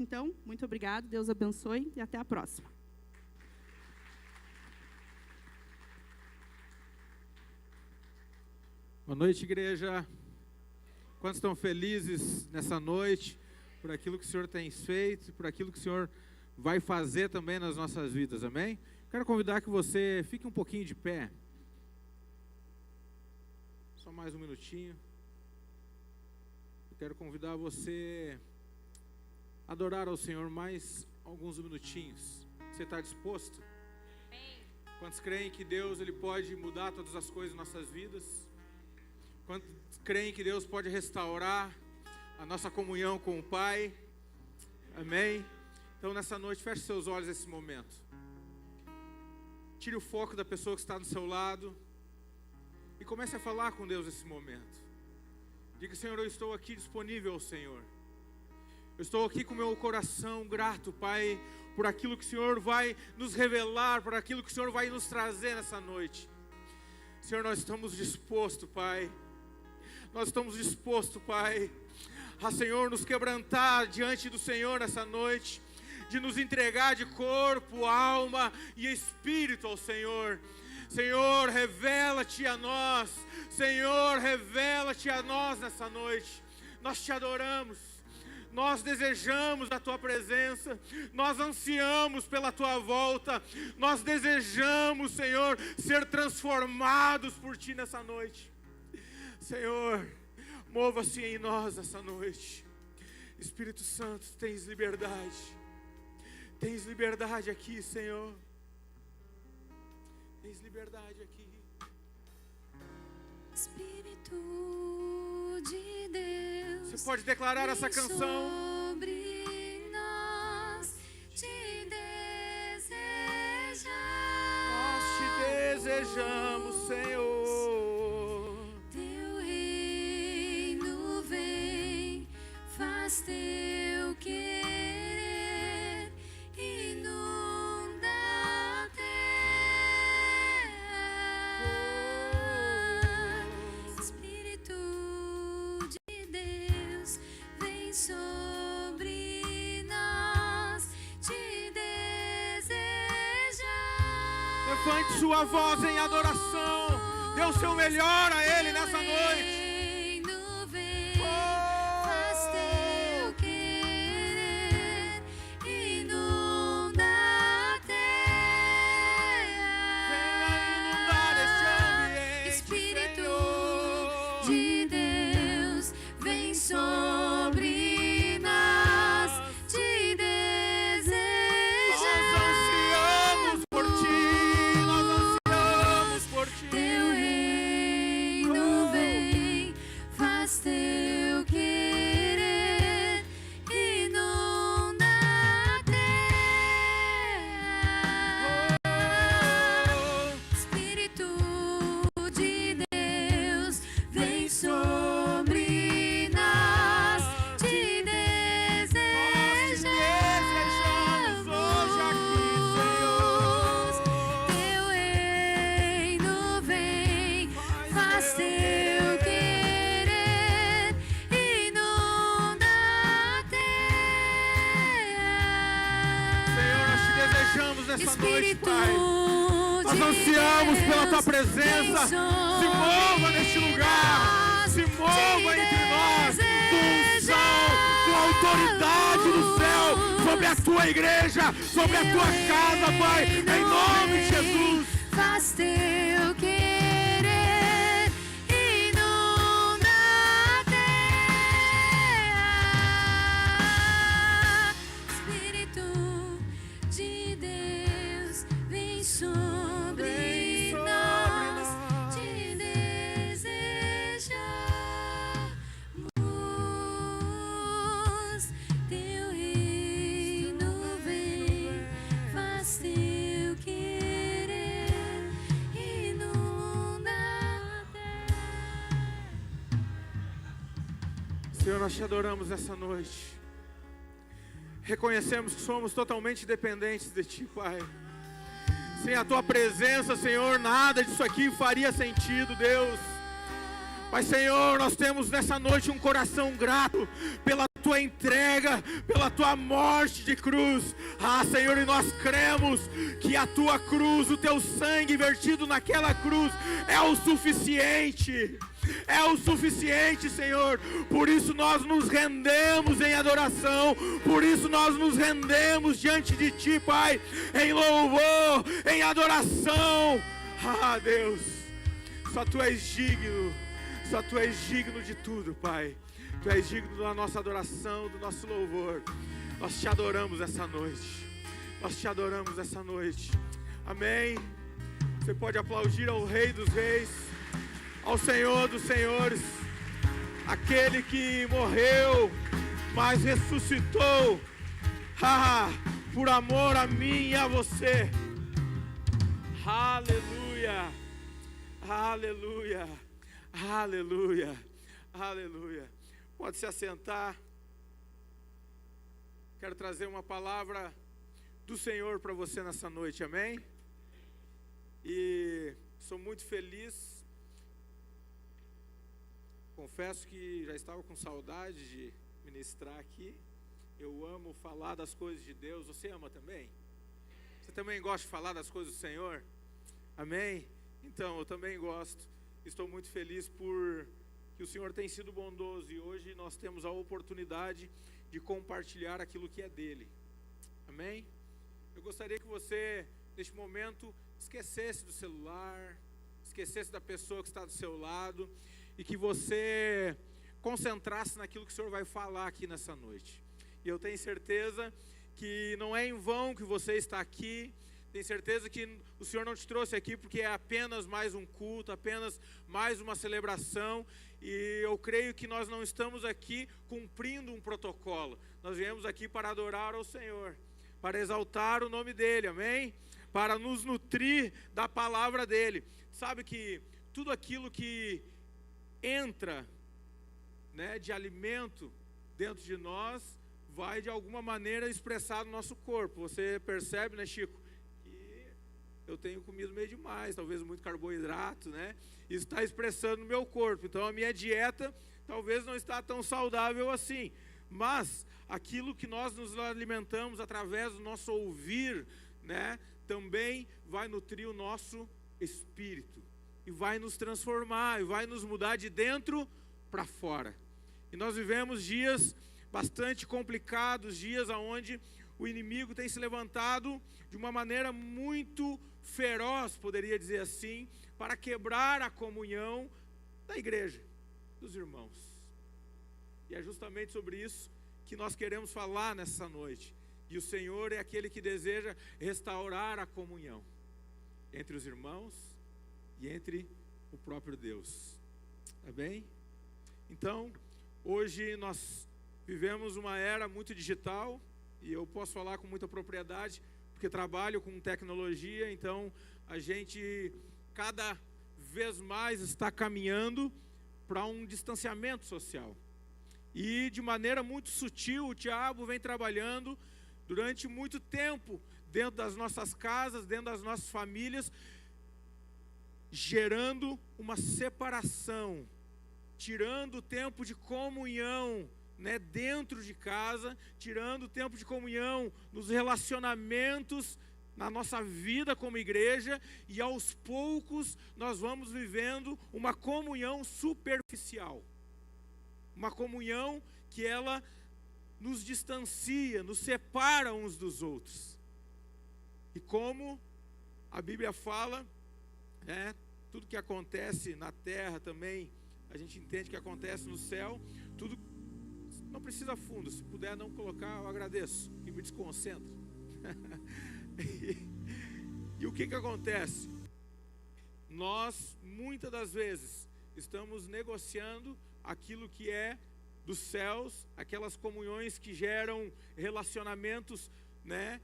Então, muito obrigado, Deus abençoe e até a próxima. Boa noite, igreja. Quantos estão felizes nessa noite por aquilo que o Senhor tem feito e por aquilo que o Senhor vai fazer também nas nossas vidas, amém? Quero convidar que você fique um pouquinho de pé. Só mais um minutinho. Eu quero convidar você a adorar ao Senhor mais alguns minutinhos. Você está disposto? Amém. Quantos creem que Deus ele pode mudar todas as coisas em nossas vidas? Quantos creem que Deus pode restaurar a nossa comunhão com o Pai? Amém? Então nessa noite, feche seus olhos nesse momento. Tire o foco da pessoa que está do seu lado e comece a falar com Deus nesse momento. Diga: Senhor, eu estou aqui disponível ao Senhor. Eu estou aqui com o meu coração grato, Pai, por aquilo que o Senhor vai nos revelar, por aquilo que o Senhor vai nos trazer nessa noite. Senhor, nós estamos dispostos, Pai. Nós estamos dispostos, Pai, a, Senhor, nos quebrantar diante do Senhor nessa noite, de nos entregar de corpo, alma e espírito ao Senhor. Senhor, revela-te a nós. Senhor, revela-te a nós nessa noite. Nós te adoramos. Nós desejamos a Tua presença. Nós ansiamos pela Tua volta. Nós desejamos, Senhor, ser transformados por Ti nessa noite. Senhor, mova-se em nós essa noite. Espírito Santo, tens liberdade. Tens liberdade aqui, Senhor. Tens liberdade aqui. Espírito de Deus, você pode declarar essa canção. Sobre nós te desejamos. Nós te desejamos, Senhor. Teu reino vem, faz teu querer, inunda a terra. Espírito de Deus, vem sobre nós te desejamos. Levante sua voz em adoração. Dê o seu melhor a Ele nessa noite. Reino vem, faz teu querer, inunda a terra. Venha inundar este ambiente, Espírito Senhor. de Deus, vem sobre nós te desejamos. Nós ansiamos por Ti. Nós ansiamos por Ti. Teu reino vem, faz teu querer, inunda a terra. Espírito de Deus, vem sobre nós te desejamos. Desejamos hoje aqui, Senhor. Teu reino vem, faz teu querer, inunda a terra. Senhor, nós te desejamos nessa noite, Espírito Pai. Nós de ansiamos pela Tua Deus, presença. vem Se mova neste lugar. Se mova entre nós. Com unção, com autoridade do céu. Sobre a Tua igreja. Sobre a Tua casa, Pai. Em nome de Jesus. Faz teu querer, inunda a terra. Espírito de Deus, vem sobre nós te desejamos. Teu reino vem, faz teu querer, inunda a terra. Senhor, nós te adoramos nessa noite. Reconhecemos que somos totalmente dependentes de Ti, Pai. Sem a Tua presença, Senhor, nada disso aqui faria sentido, Deus. Mas, Senhor, nós temos nessa noite um coração grato pela tua entrega, pela tua morte de cruz. Senhor, e nós cremos que a tua cruz, o teu sangue vertido naquela cruz é o suficiente. É o suficiente, Senhor. Por isso nós nos rendemos em adoração. Por isso nós nos rendemos diante de Ti, Pai, em louvor, em adoração. Deus, só Tu és digno. Só Tu és digno de tudo, Pai. Tu és digno da nossa adoração, do nosso louvor. Nós Te adoramos essa noite. Nós Te adoramos essa noite. Amém. Você pode aplaudir ao Rei dos Reis, ao Senhor dos Senhores, aquele que morreu, mas ressuscitou, por amor a mim e a você. Aleluia, aleluia, aleluia, aleluia. Pode se assentar. Quero trazer uma palavra do Senhor para você nessa noite, amém? E sou muito feliz. Confesso que já estava com saudade de ministrar aqui. Eu amo falar das coisas de Deus. Você ama também? Você também gosta de falar das coisas do Senhor? Amém? Então, eu também gosto. Estou muito feliz por que o Senhor tem sido bondoso. E hoje nós temos a oportunidade de compartilhar aquilo que é dele. Amém? Eu gostaria que você, neste momento, esquecesse do celular, esquecesse da pessoa que está do seu lado, e que você concentrasse naquilo que o Senhor vai falar aqui nessa noite. E eu tenho certeza que não é em vão que você está aqui. Tenho certeza que o Senhor não te trouxe aqui porque é apenas mais um culto, apenas mais uma celebração. E eu creio que nós não estamos aqui cumprindo um protocolo. Nós viemos aqui para adorar ao Senhor, para exaltar o nome dEle, amém? Para nos nutrir da palavra dEle. Sabe que tudo aquilo que entra, né, de alimento dentro de nós, vai de alguma maneira expressar no nosso corpo. Você percebe, né, Chico, que eu tenho comido meio demais, talvez muito carboidrato, né? Isso está expressando no meu corpo. Então a minha dieta talvez não está tão saudável assim. Mas aquilo que nós nos alimentamos através do nosso ouvir, né, também vai nutrir o nosso espírito. E vai nos transformar, e vai nos mudar de dentro para fora. E nós vivemos dias bastante complicados, dias onde o inimigo tem se levantado de uma maneira muito feroz, poderia dizer assim, para quebrar a comunhão da igreja, dos irmãos. E é justamente sobre isso que nós queremos falar nessa noite. E o Senhor é aquele que deseja restaurar a comunhão entre os irmãos e entre o próprio Deus. Tá bem? Então, hoje nós vivemos uma era muito digital, e eu posso falar com muita propriedade, porque trabalho com tecnologia, então a gente cada vez mais está caminhando para um distanciamento social. E de maneira muito sutil, o diabo vem trabalhando durante muito tempo dentro das nossas casas, dentro das nossas famílias, gerando uma separação, tirando o tempo de comunhão, né, dentro de casa, tirando o tempo de comunhão nos relacionamentos, na nossa vida como igreja, e aos poucos nós vamos vivendo uma comunhão superficial, uma comunhão que ela nos distancia, nos separa uns dos outros. E como a Bíblia fala, né, tudo que acontece na terra também, a gente entende que acontece no céu. Tudo não precisa fundo, se puder não colocar, eu agradeço, que me desconcentra. E o que acontece? Nós, muitas das vezes, estamos negociando aquilo que é dos céus, aquelas comunhões que geram relacionamentos, né,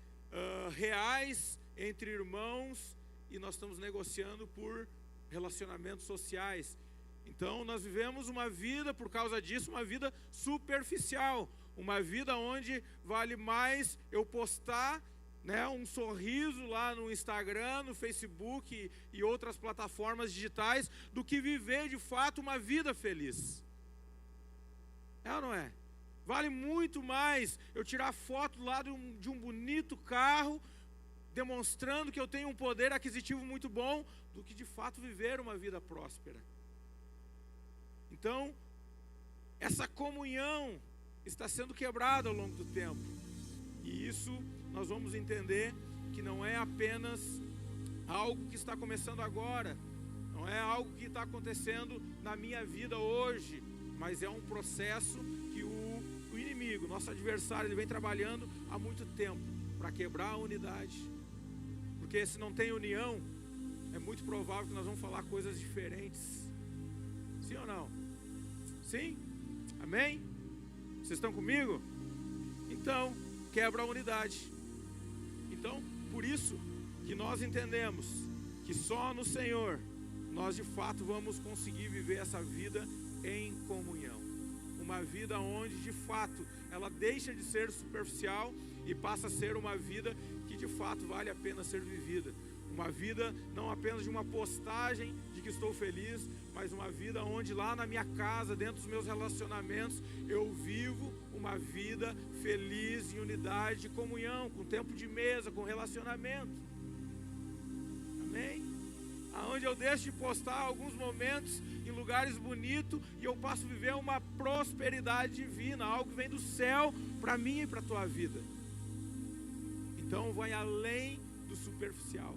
reais entre irmãos, e nós estamos negociando por relacionamentos sociais. Então nós vivemos uma vida, por causa disso, uma vida superficial, uma vida onde vale mais eu postar, né, um sorriso lá no Instagram, no Facebook e outras plataformas digitais, do que viver de fato uma vida feliz. É ou não é? Vale muito mais eu tirar foto lá de um bonito carro, demonstrando que eu tenho um poder aquisitivo muito bom, do que de fato viver uma vida próspera. Então, essa comunhão está sendo quebrada ao longo do tempo. E isso nós vamos entender que não é apenas algo que está começando agora, não é algo que está acontecendo na minha vida hoje, mas é um processo que o inimigo, nosso adversário, ele vem trabalhando há muito tempo para quebrar a unidade. Porque se não tem união, é muito provável que nós vamos falar coisas diferentes. Sim ou não? Sim? Amém? Vocês estão comigo? Então, quebra a unidade. Então, por isso que nós entendemos que só no Senhor nós de fato vamos conseguir viver essa vida em comunhão. Uma vida onde de fato ela deixa de ser superficial e passa a ser uma vida que de fato vale a pena ser vivida. Uma vida não apenas de uma postagem de que estou feliz, mas uma vida onde lá na minha casa, dentro dos meus relacionamentos, eu vivo uma vida feliz em unidade, de comunhão, com tempo de mesa, com relacionamento. Amém? Aonde eu deixo de postar alguns momentos em lugares bonitos e eu passo a viver uma prosperidade divina, algo que vem do céu para mim e para a tua vida. Então vai além do superficial.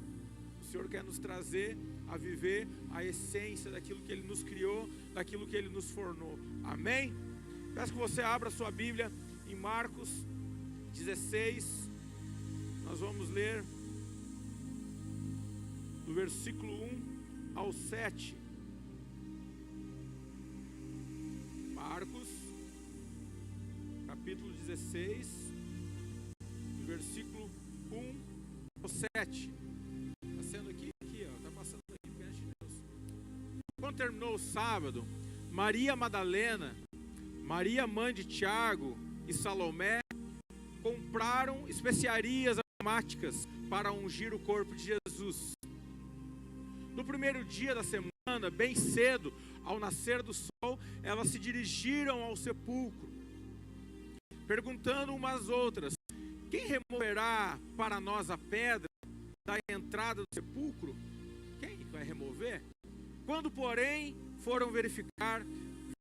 O Senhor quer nos trazer a viver a essência daquilo que Ele nos criou, daquilo que Ele nos formou. Amém? Peço que você abra a sua Bíblia em Marcos 16. Nós vamos ler do versículo 1 ao 7. Marcos, capítulo 16, do versículo 1 ao 7. Está sendo aqui, ó, está passando aqui, perto de Deus. Quando terminou o sábado, Maria Madalena, Maria mãe de Tiago e Salomé compraram especiarias aromáticas para ungir o corpo de Jesus. No primeiro dia da semana, bem cedo, ao nascer do sol, elas se dirigiram ao sepulcro, perguntando umas às outras: quem removerá para nós a pedra da entrada do sepulcro? Quem vai remover? Quando, porém, foram verificar,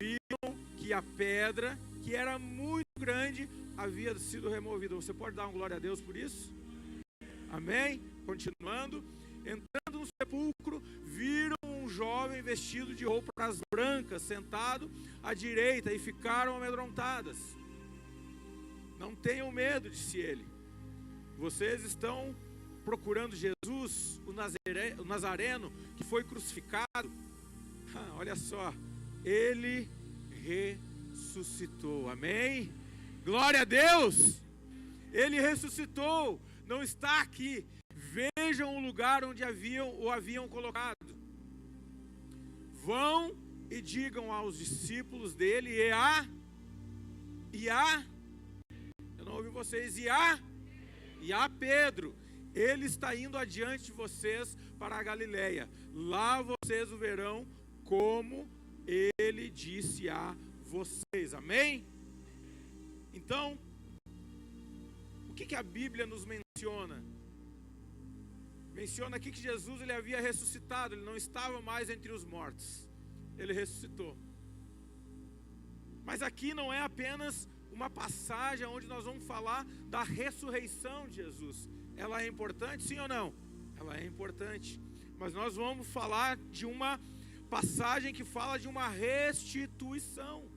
viram que a pedra, que era muito grande, havia sido removida. Você pode dar uma glória a Deus por isso? Amém? Continuando. Entrando no sepulcro, viram um jovem vestido de roupas brancas, sentado à direita, e ficaram amedrontadas. Não tenham medo, disse ele. Vocês estão procurando Jesus, o Nazareno, que foi crucificado. Olha só, ele ressuscitou. Amém? Glória a Deus! Ele ressuscitou, não está aqui. Vejam o lugar onde o haviam colocado. Vão e digam aos discípulos dele eu não ouvi vocês, e a Pedro, ele está indo adiante de vocês para a Galileia. Lá vocês o verão, como ele disse a vocês. Amém? Então, o que a Bíblia nos menciona? Menciona aqui que Jesus ele havia ressuscitado, ele não estava mais entre os mortos, ele ressuscitou. Mas aqui não é apenas uma passagem onde nós vamos falar da ressurreição de Jesus. Ela é importante, sim ou não? Ela é importante, mas nós vamos falar de uma passagem que fala de uma restituição.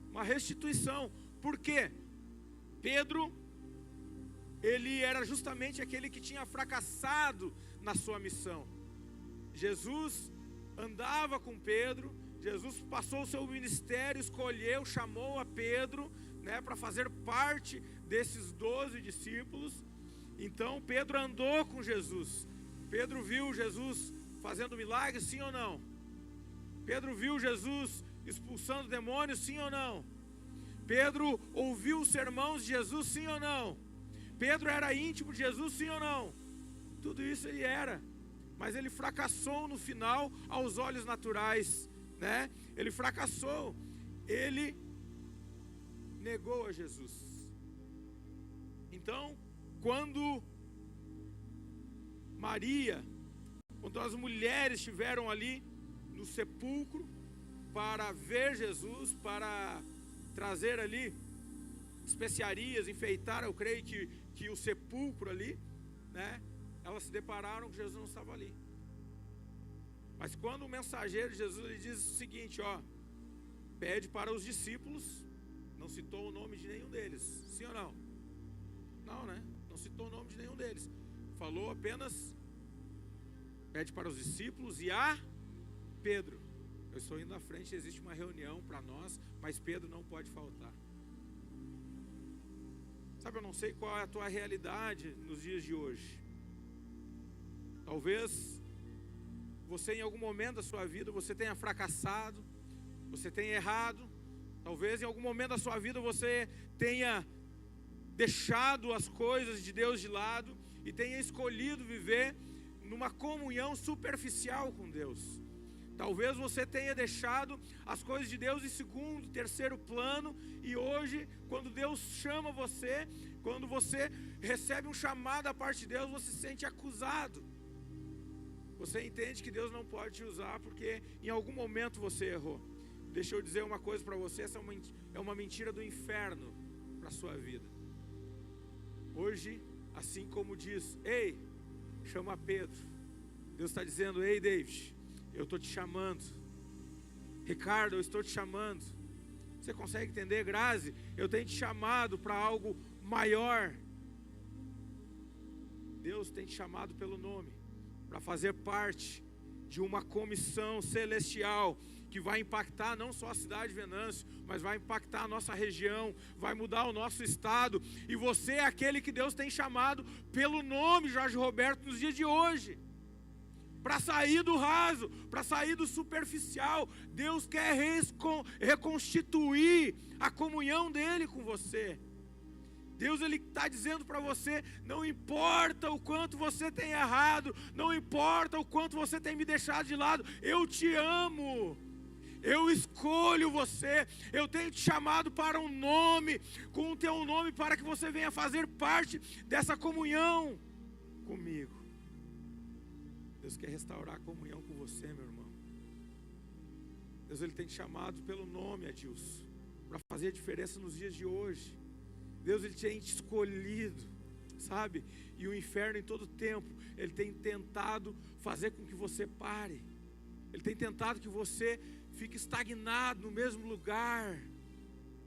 Uma restituição. Por quê? Pedro, ele era justamente aquele que tinha fracassado na sua missão. Jesus andava com Pedro, Jesus passou o seu ministério, escolheu, chamou a Pedro, para fazer parte desses 12 discípulos. Então Pedro andou com Jesus. Pedro viu Jesus fazendo milagres, sim ou não? Pedro viu Jesus expulsando demônios, sim ou não? Pedro ouviu os sermões de Jesus, sim ou não? Pedro era íntimo de Jesus, sim ou não? Tudo isso ele era, mas ele fracassou no final aos olhos naturais, Ele fracassou. Ele negou a Jesus. Então, quando as mulheres estiveram ali no sepulcro para ver Jesus, para trazer ali especiarias, enfeitar, eu creio que o sepulcro ali, né? Elas se depararam que Jesus não estava ali. Mas quando o mensageiro de Jesus, ele diz o seguinte, ó, pede para os discípulos, não citou o nome de nenhum deles, sim ou não? Não, né? Não citou o nome de nenhum deles. Falou apenas, pede para os discípulos e a Pedro. Eu estou indo à frente, existe uma reunião para nós, mas Pedro não pode faltar. Sabe, eu não sei qual é a tua realidade nos dias de hoje. Talvez você em algum momento da sua vida, você tenha fracassado, você tenha errado. Talvez em algum momento da sua vida você tenha deixado as coisas de Deus de lado e tenha escolhido viver numa comunhão superficial com Deus. Talvez você tenha deixado as coisas de Deus em segundo, terceiro plano, e hoje, quando Deus chama você, quando você recebe um chamado da parte de Deus, você se sente acusado. Você entende que Deus não pode te usar porque em algum momento você errou. Deixa eu dizer uma coisa para você, essa é uma mentira do inferno para a sua vida. Hoje, assim como diz, ei, chama Pedro. Deus está dizendo, ei David, eu estou te chamando. Ricardo, eu estou te chamando. Você consegue entender, Grazi? Eu tenho te chamado para algo maior. Deus tem te chamado pelo nome, para fazer parte de uma comissão celestial que vai impactar não só a cidade de Venâncio, mas vai impactar a nossa região, vai mudar o nosso estado. E você é aquele que Deus tem chamado pelo nome, Jorge Roberto, nos dias de hoje. Para sair do raso, para sair do superficial. Deus quer reconstituir a comunhão dele com você. Deus, ele está dizendo para você, não importa o quanto você tem errado, não importa o quanto você tem me deixado de lado, eu te amo, eu escolho você, eu tenho te chamado para um nome, com o teu nome, para que você venha fazer parte dessa comunhão comigo. Deus quer restaurar a comunhão com você, meu irmão. Deus, ele tem te chamado pelo nome, Adilson, para fazer a diferença nos dias de hoje. Deus, ele tem te escolhido, sabe? E o inferno em todo tempo, ele tem tentado fazer com que você pare. Ele tem tentado que você fique estagnado no mesmo lugar.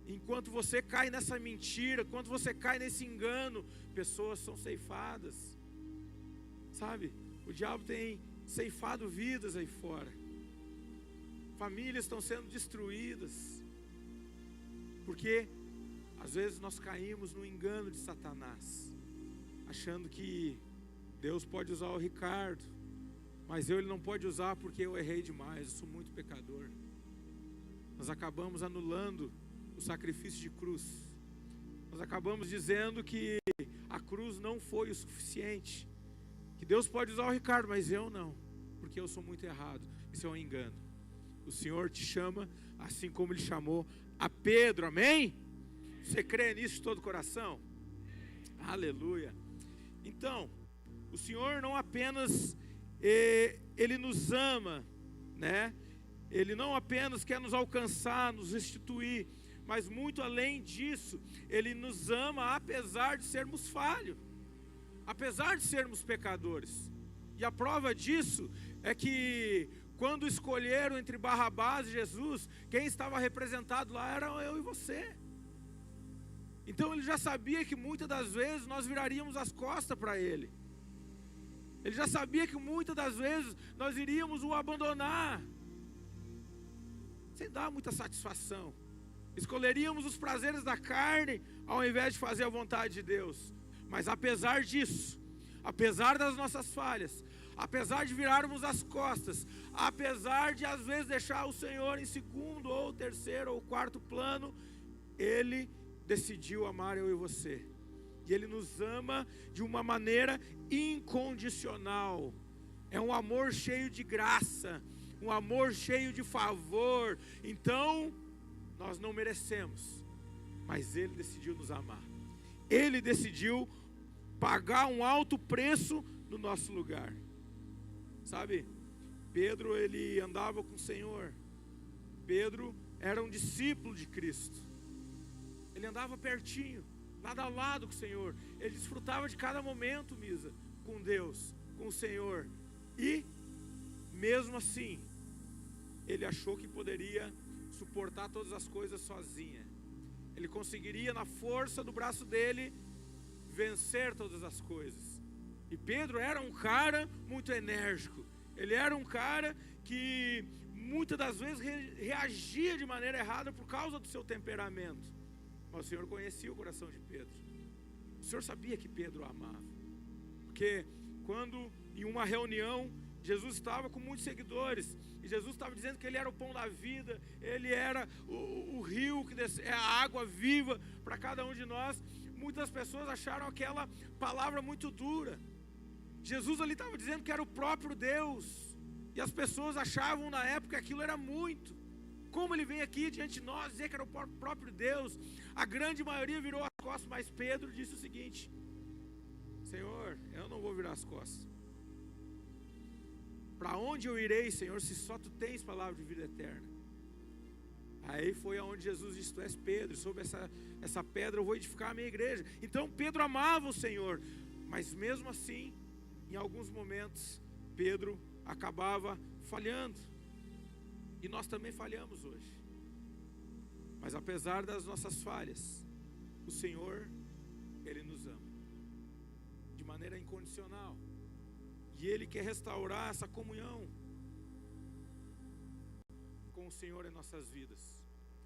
Enquanto você cai nessa mentira, enquanto você cai nesse engano, pessoas são ceifadas, sabe? O diabo tem ceifado vidas aí fora. Famílias estão sendo destruídas. Porque às vezes nós caímos no engano de Satanás, achando que Deus pode usar o Ricardo, mas ele não pode usar porque eu errei demais, eu sou muito pecador. Nós acabamos anulando o sacrifício de cruz. Nós acabamos dizendo que a cruz não foi o suficiente, que Deus pode usar o Ricardo, mas eu não, porque eu sou muito errado. Isso é um engano. O Senhor te chama assim como ele chamou a Pedro, amém? Você crê nisso de todo o coração? Aleluia. Então, o Senhor não apenas ele nos ama, né? Ele não apenas quer nos alcançar, nos restituir, mas muito além disso, ele nos ama apesar de sermos falhos, apesar de sermos pecadores. E a prova disso é que quando escolheram entre Barrabás e Jesus, quem estava representado lá era eu e você. Então ele já sabia que muitas das vezes nós viraríamos as costas para ele. Ele já sabia que muitas das vezes nós iríamos o abandonar, sem dar muita satisfação. Escolheríamos os prazeres da carne, ao invés de fazer a vontade de Deus. Mas apesar disso, apesar das nossas falhas, apesar de virarmos as costas, apesar de às vezes deixar o Senhor em segundo, ou terceiro, ou quarto plano, ele decidiu amar eu e você. E ele nos ama de uma maneira incondicional. É um amor cheio de graça, um amor cheio de favor. Então, nós não merecemos, mas Ele decidiu nos amar. Ele decidiu pagar um alto preço no nosso lugar. Sabe, Pedro, ele andava com o Senhor. Pedro era um discípulo de Cristo. Ele andava pertinho, lado a lado com o Senhor. Ele desfrutava de cada momento, Misa, com Deus, com o Senhor. E, mesmo assim, ele achou que poderia suportar todas as coisas sozinho. Ele conseguiria, na força do braço dele, vencer todas as coisas. E Pedro era um cara muito enérgico. Ele era um cara que muitas das vezes reagia de maneira errada por causa do seu temperamento. Mas o Senhor conhecia o coração de Pedro. O Senhor sabia que Pedro o amava. Porque quando em uma reunião Jesus estava com muitos seguidores, e Jesus estava dizendo que Ele era o pão da vida, Ele era o rio que é a água viva para cada um de nós. Muitas pessoas acharam aquela palavra muito dura. Jesus ali estava dizendo que era o próprio Deus, e as pessoas achavam na época que aquilo era muito. Como Ele vem aqui diante de nós dizer que era o próprio Deus? A grande maioria virou as costas, mas Pedro disse o seguinte: Senhor, eu não vou virar as costas. Para onde eu irei, Senhor, se só Tu tens palavra de vida eterna? Aí foi aonde Jesus disse: Tu és Pedro, sobre essa pedra eu vou edificar a minha igreja. Então Pedro amava o Senhor, mas mesmo assim, em alguns momentos, Pedro acabava falhando. E nós também falhamos hoje. Mas apesar das nossas falhas, o Senhor, Ele nos ama de maneira incondicional. E Ele quer restaurar essa comunhão com o Senhor em nossas vidas.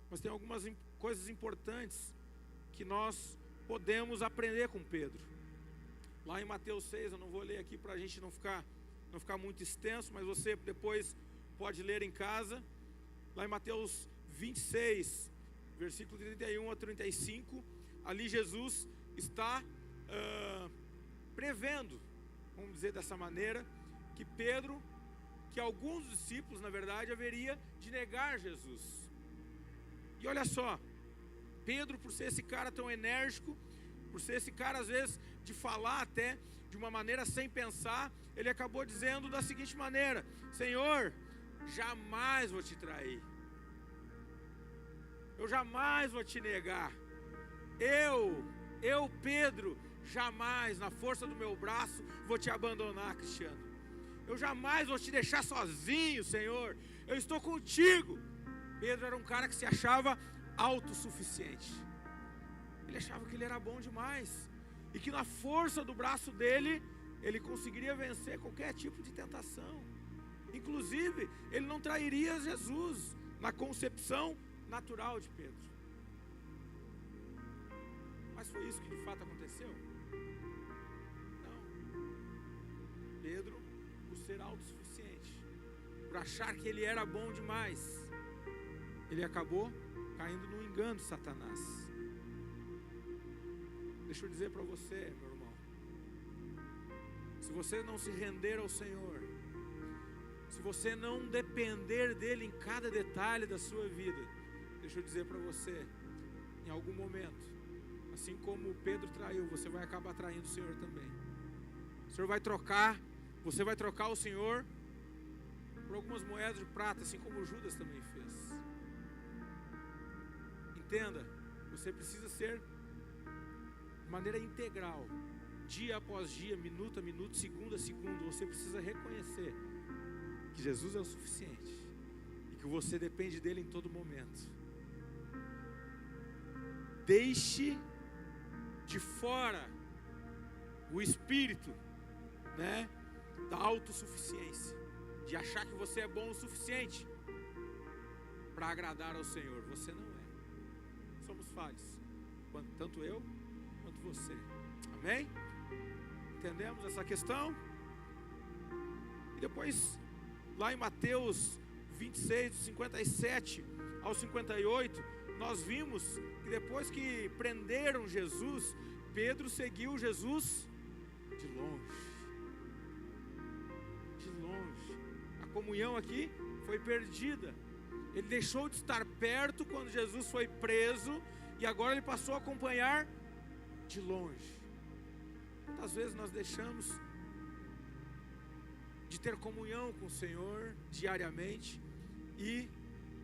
Mas tem algumas coisas importantes que nós podemos aprender com Pedro. Lá em Mateus 6, eu não vou ler aqui para a gente não ficar muito extenso, mas você depois pode ler em casa. Lá em Mateus 26, versículo 31 a 35, ali Jesus está prevendo, vamos dizer dessa maneira, que alguns discípulos, na verdade, haveria de negar Jesus. E olha só, Pedro, por ser esse cara tão enérgico, por ser esse cara às vezes de falar até de uma maneira sem pensar, ele acabou dizendo da seguinte maneira: Senhor, jamais vou te trair, eu jamais vou te negar, eu Pedro, jamais, na força do meu braço, vou te abandonar, Cristiano. Eu jamais vou te deixar sozinho, Senhor. Eu estou contigo. Pedro era um cara que se achava autossuficiente. Ele achava que ele era bom demais, e que na força do braço dele, ele conseguiria vencer qualquer tipo de tentação. Inclusive, ele não trairia Jesus na concepção natural de Pedro. Mas foi isso que de fato aconteceu? Não. Pedro, por ser autossuficiente, por achar que ele era bom demais, ele acabou caindo no engano de Satanás. Deixa eu dizer para você, meu irmão, se você não se render ao Senhor, se você não depender dEle em cada detalhe da sua vida, deixa eu dizer para você, em algum momento, assim como Pedro traiu, você vai acabar traindo o Senhor também. O Senhor vai trocar, você vai trocar o Senhor por algumas moedas de prata, assim como Judas também fez. Entenda, você precisa ser de maneira integral, dia após dia, minuto a minuto, segundo a segundo. Você precisa reconhecer que Jesus é o suficiente e que você depende dele em todo momento. Deixe de fora o espírito, da autossuficiência, de achar que você é bom o suficiente para agradar ao Senhor. Você não é. Somos falhos, tanto eu quanto você. Amém? Entendemos essa questão? E depois, lá em Mateus 26, 57 ao 58, nós vimos que depois que prenderam Jesus, Pedro seguiu Jesus de longe. De longe. A comunhão aqui foi perdida. Ele deixou de estar perto quando Jesus foi preso. e agora ele passou a acompanhar de longe. Quantas vezes nós deixamos de ter comunhão com o Senhor diariamente e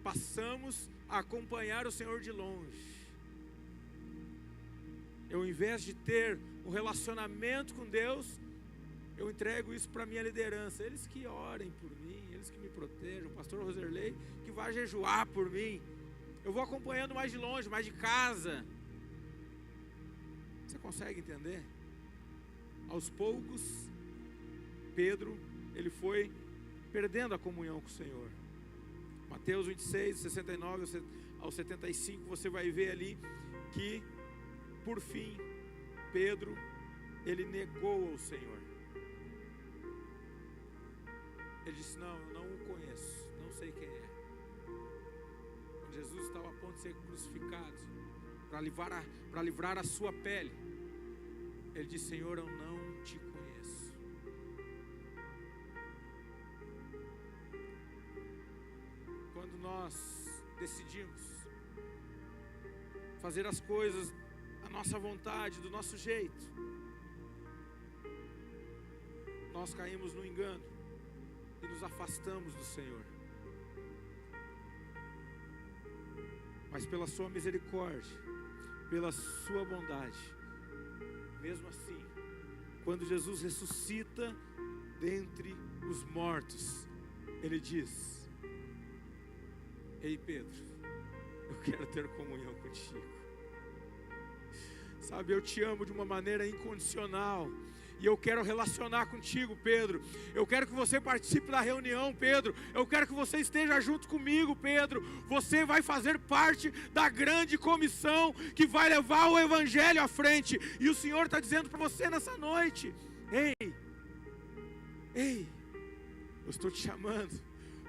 passamos a acompanhar o Senhor de longe? Eu, ao invés de ter um relacionamento com Deus, eu entrego isso para a minha liderança. Eles que orem por mim, eles que me protejam, o pastor Roserley que vai jejuar por mim. Eu vou acompanhando mais de longe, mais de casa. Você consegue entender? Aos poucos, Pedro, ele foi perdendo a comunhão com o Senhor. Mateus 26, 69 ao 75, você vai ver ali que, por fim, Pedro, ele negou ao Senhor. Ele disse: não, eu não o conheço, não sei quem é. Quando Jesus estava a ponto de ser crucificado, para livrar a sua pele, ele disse: Senhor, eu não te conheço. Quando nós decidimos fazer as coisas à nossa vontade, do nosso jeito, nós caímos no engano e nos afastamos do Senhor. Mas pela sua misericórdia, pela sua bondade, mesmo assim, quando Jesus ressuscita dentre os mortos, ele diz: ei Pedro, eu quero ter comunhão contigo. Sabe, eu te amo de uma maneira incondicional. E eu quero relacionar contigo, Pedro. Eu quero que você participe da reunião, Pedro. Eu quero que você esteja junto comigo, Pedro. Você vai fazer parte da grande comissão que vai levar o evangelho à frente. E o Senhor está dizendo para você nessa noite: ei, eu estou te chamando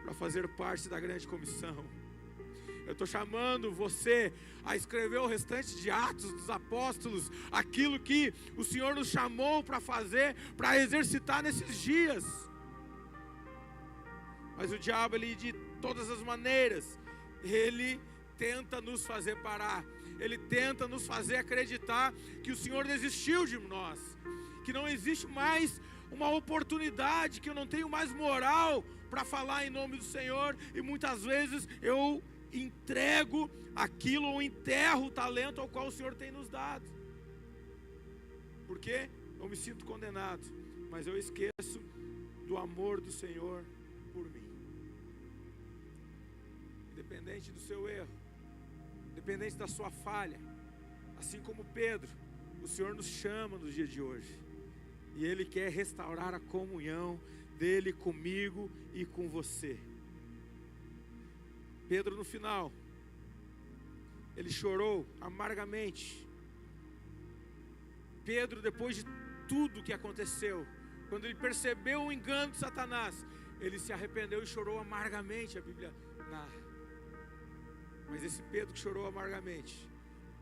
para fazer parte da grande comissão. Eu estou chamando você a escrever o restante de Atos dos Apóstolos, aquilo que o Senhor nos chamou para fazer, para exercitar nesses dias. Mas o diabo, ele, de todas as maneiras, ele tenta nos fazer parar. Ele tenta nos fazer acreditar que o Senhor desistiu de nós, que não existe mais uma oportunidade, que eu não tenho mais moral para falar em nome do Senhor. E muitas vezes eu entrego aquilo ou enterro o talento ao qual o Senhor tem nos dado, porque eu me sinto condenado, mas eu esqueço do amor do Senhor por mim. Independente do seu erro, independente da sua falha, assim como Pedro, o Senhor nos chama nos dias de hoje, e Ele quer restaurar a comunhão dEle comigo e com você. Pedro, no final, ele chorou amargamente. Pedro, depois de tudo que aconteceu, quando ele percebeu o engano de Satanás, ele se arrependeu e chorou amargamente, a Bíblia narra. Mas esse Pedro que chorou amargamente,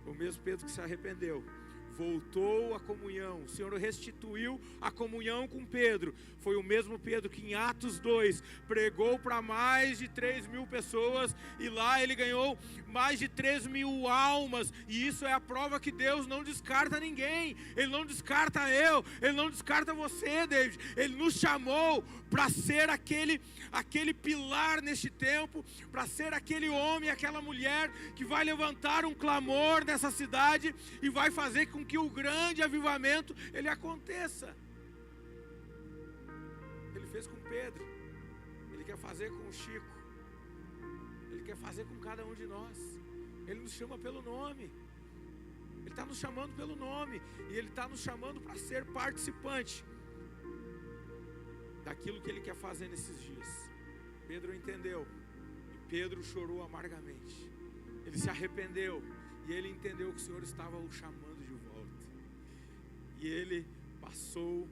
foi o mesmo Pedro que se arrependeu, voltou à comunhão. O Senhor restituiu a comunhão com Pedro. Foi o mesmo Pedro que em Atos 2 pregou para mais de 3.000 pessoas, e lá ele ganhou mais de 3.000 almas. E isso é a prova que Deus não descarta ninguém. Ele não descarta eu, Ele não descarta você, David. Ele nos chamou para ser aquele pilar neste tempo, para ser aquele homem, aquela mulher que vai levantar um clamor nessa cidade e vai fazer com que o grande avivamento ele aconteça. Ele fez com Pedro, Ele quer fazer com o Chico, Ele quer fazer com cada um de nós. Ele nos chama pelo nome, Ele está nos chamando pelo nome, e Ele está nos chamando para ser participante daquilo que Ele quer fazer nesses dias. Pedro entendeu, e Pedro chorou amargamente. Ele se arrependeu, e ele entendeu que o Senhor estava o chamando de volta. E ele passou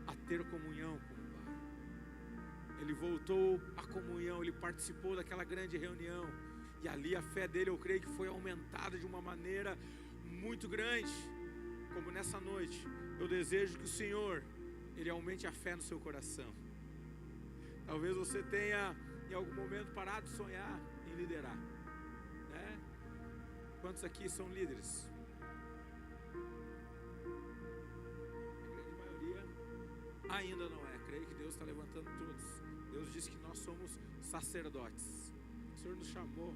a ter comunhão com o Pai. Ele voltou à comunhão, ele participou daquela grande reunião. E ali a fé dele, eu creio que foi aumentada de uma maneira muito grande. Como nessa noite, eu desejo que o Senhor, Ele aumente a fé no seu coração. Talvez você tenha em algum momento parado de sonhar em liderar, né? Quantos aqui são líderes? A grande maioria ainda não é. Creio que Deus está levantando todos. Deus disse que nós somos sacerdotes. O Senhor nos chamou,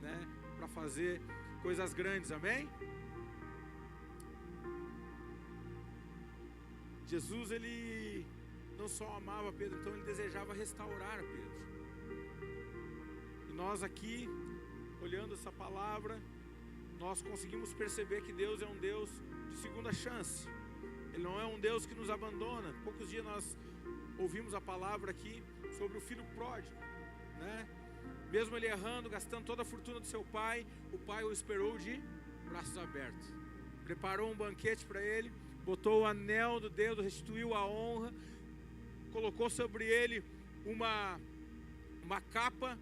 né, para fazer coisas grandes, amém? Jesus, ele não só amava Pedro, então ele desejava restaurar Pedro. E nós aqui, olhando essa palavra, nós conseguimos perceber que Deus é um Deus de segunda chance. Ele não é um Deus que nos abandona. Poucos dias nós ouvimos a palavra aqui sobre o filho pródigo, né? Mesmo ele errando, gastando toda a fortuna do seu pai, o pai o esperou de braços abertos. Preparou um banquete para ele, botou o anel do dedo, restituiu a honra, colocou sobre ele uma capa.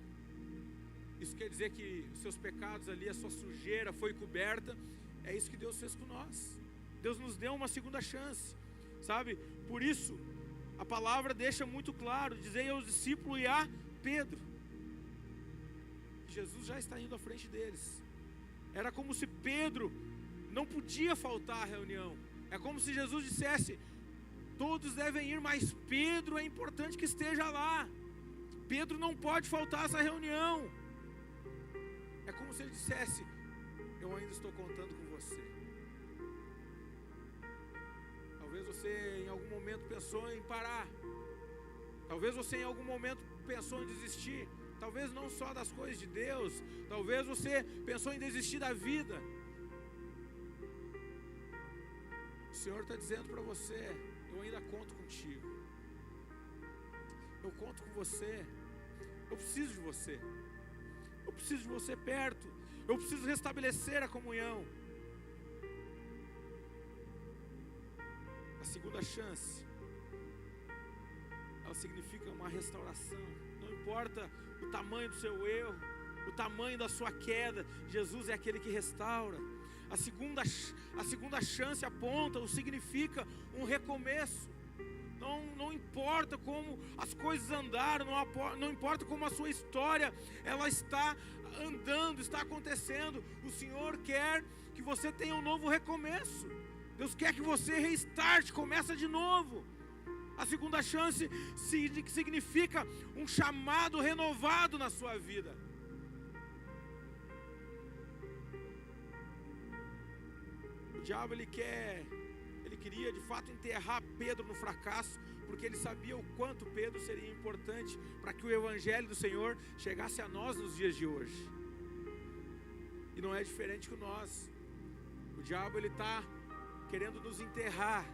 Isso quer dizer que os seus pecados ali, a sua sujeira foi coberta. É isso que Deus fez com nós. Deus nos deu uma segunda chance, sabe? Por isso, a palavra deixa muito claro, dizei aos discípulos e a Pedro, Jesus já está indo à frente deles. Era como se Pedro não podia faltar à reunião. É como se Jesus dissesse, todos devem ir, mas Pedro é importante que esteja lá. Pedro não pode faltar essa reunião. É como se ele dissesse, eu ainda estou contando com você. Talvez você em algum momento pensou em parar. Talvez você em algum momento pensou em desistir. Talvez não só das coisas de Deus. Talvez você pensou em desistir da vida. O Senhor está dizendo para você, eu ainda conto contigo. Eu conto com você. Eu preciso de você. Eu preciso de você perto. Eu preciso restabelecer a comunhão. A segunda chance, ela significa uma restauração. Não importa o tamanho do seu erro, o tamanho da sua queda, Jesus é aquele que restaura. A segunda chance aponta, ou significa um recomeço. Não importa como as coisas andaram, não importa como a sua história ela está andando, está acontecendo. O Senhor quer que você tenha um novo recomeço. Deus quer que você restarte, começa de novo. A segunda chance significa um chamado renovado na sua vida. O diabo ele queria de fato enterrar Pedro no fracasso, porque ele sabia o quanto Pedro seria importante para que o evangelho do Senhor chegasse a nós nos dias de hoje. E não é diferente com nós. O diabo ele está querendo nos enterrar,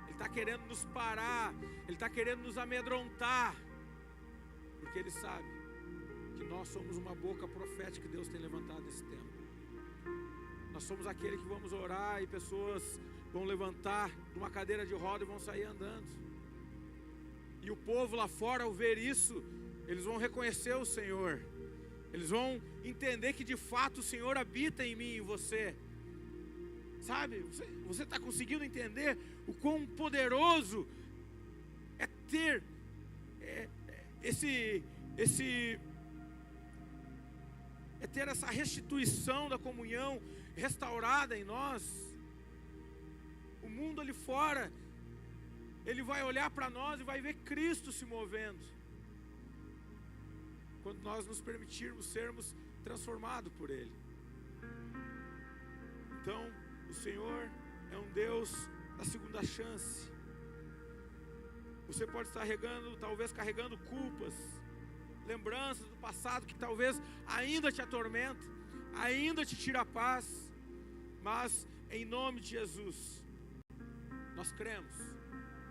ele está querendo nos parar, ele está querendo nos amedrontar, porque ele sabe que nós somos uma boca profética que Deus tem levantado nesse tempo. Nós somos aquele que vamos orar e pessoas vão levantar de uma cadeira de roda e vão sair andando. E o povo lá fora, ao ver isso, eles vão reconhecer o Senhor. Eles vão entender que de fato o Senhor habita em mim e em você. Sabe, você está conseguindo entender o quão poderoso é ter ter essa restituição da comunhão restaurada em nós? O mundo ali fora, ele vai olhar para nós e vai ver Cristo se movendo, quando nós nos permitirmos sermos transformados por Ele. Então, o Senhor é um Deus da segunda chance. Você pode estar talvez carregando culpas, lembranças do passado que talvez ainda te atormenta, ainda te tira a paz. Mas em nome de Jesus, nós cremos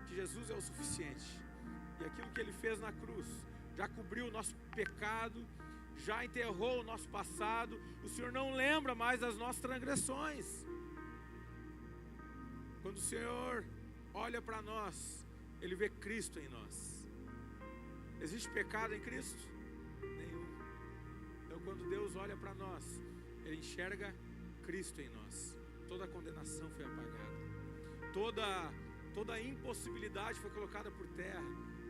que Jesus é o suficiente. E aquilo que Ele fez na cruz já cobriu o nosso pecado, já enterrou o nosso passado. O Senhor não lembra mais das nossas transgressões. Quando o Senhor olha para nós, Ele vê Cristo em nós. Existe pecado em Cristo? Nenhum. Então quando Deus olha para nós, Ele enxerga Cristo em nós. Toda a condenação foi apagada. Toda a impossibilidade foi colocada por terra.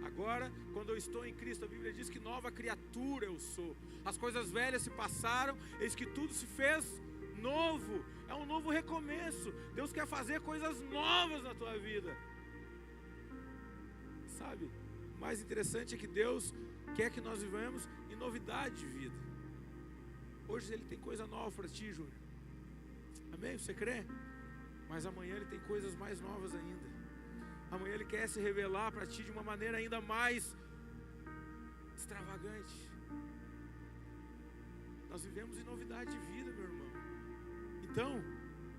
Agora, quando eu estou em Cristo, a Bíblia diz que nova criatura eu sou. As coisas velhas se passaram, eis que tudo se fez novo, é um novo recomeço. Deus quer fazer coisas novas na tua vida. Sabe, o mais interessante é que Deus quer que nós vivamos em novidade de vida. Hoje Ele tem coisa nova para ti, Júnior. Amém? Você crê? Mas amanhã Ele tem coisas mais novas ainda. Amanhã Ele quer se revelar para ti de uma maneira ainda mais extravagante. Nós vivemos em novidade de vida, meu irmão. Então,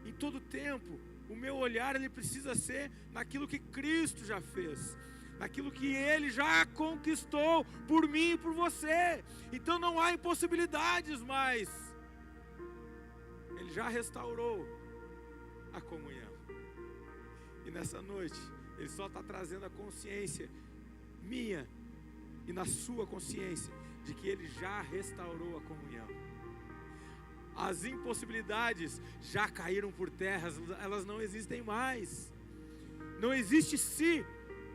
em todo tempo, o meu olhar ele precisa ser naquilo que Cristo já fez, naquilo que Ele já conquistou por mim e por você. Então não há impossibilidades mais. Ele já restaurou a comunhão. E nessa noite, Ele só está trazendo a consciência minha e na sua consciência de que Ele já restaurou a comunhão. As impossibilidades já caíram por terra, elas não existem mais. Não existe se,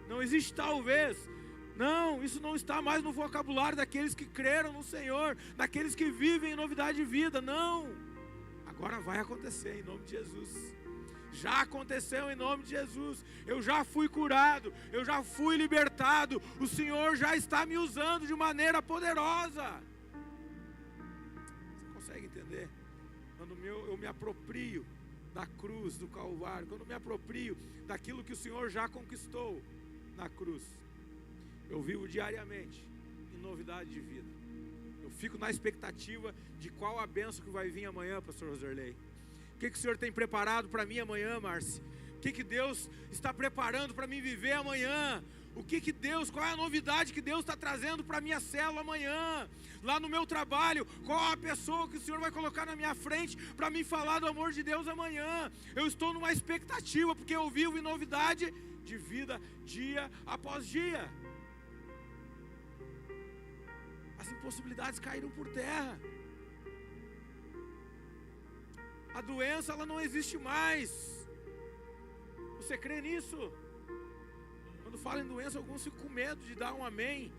não existe talvez. Não, isso não está mais no vocabulário daqueles que creram no Senhor, daqueles que vivem em novidade de vida. Não, agora vai acontecer em nome de Jesus. Já aconteceu em nome de Jesus. Eu já fui curado, eu já fui libertado. O Senhor já está me usando de maneira poderosa. Você consegue entender? Quando eu me aproprio da cruz, do Calvário, quando eu me aproprio daquilo que o Senhor já conquistou na cruz, eu vivo diariamente em novidade de vida. Eu fico na expectativa de qual a bênção que vai vir amanhã, pastor Roserley. O que o Senhor tem preparado para mim amanhã, Márcia? O que Deus está preparando para mim viver amanhã? Qual é a novidade que Deus está trazendo para a minha célula amanhã? Lá no meu trabalho, qual a pessoa que o Senhor vai colocar na minha frente para me falar do amor de Deus amanhã? Eu estou numa expectativa, porque eu vivo em novidade de vida, dia após dia. As impossibilidades caíram por terra. A doença, ela não existe mais. Você crê nisso? Quando fala em doença, alguns ficam com medo de dar um amém.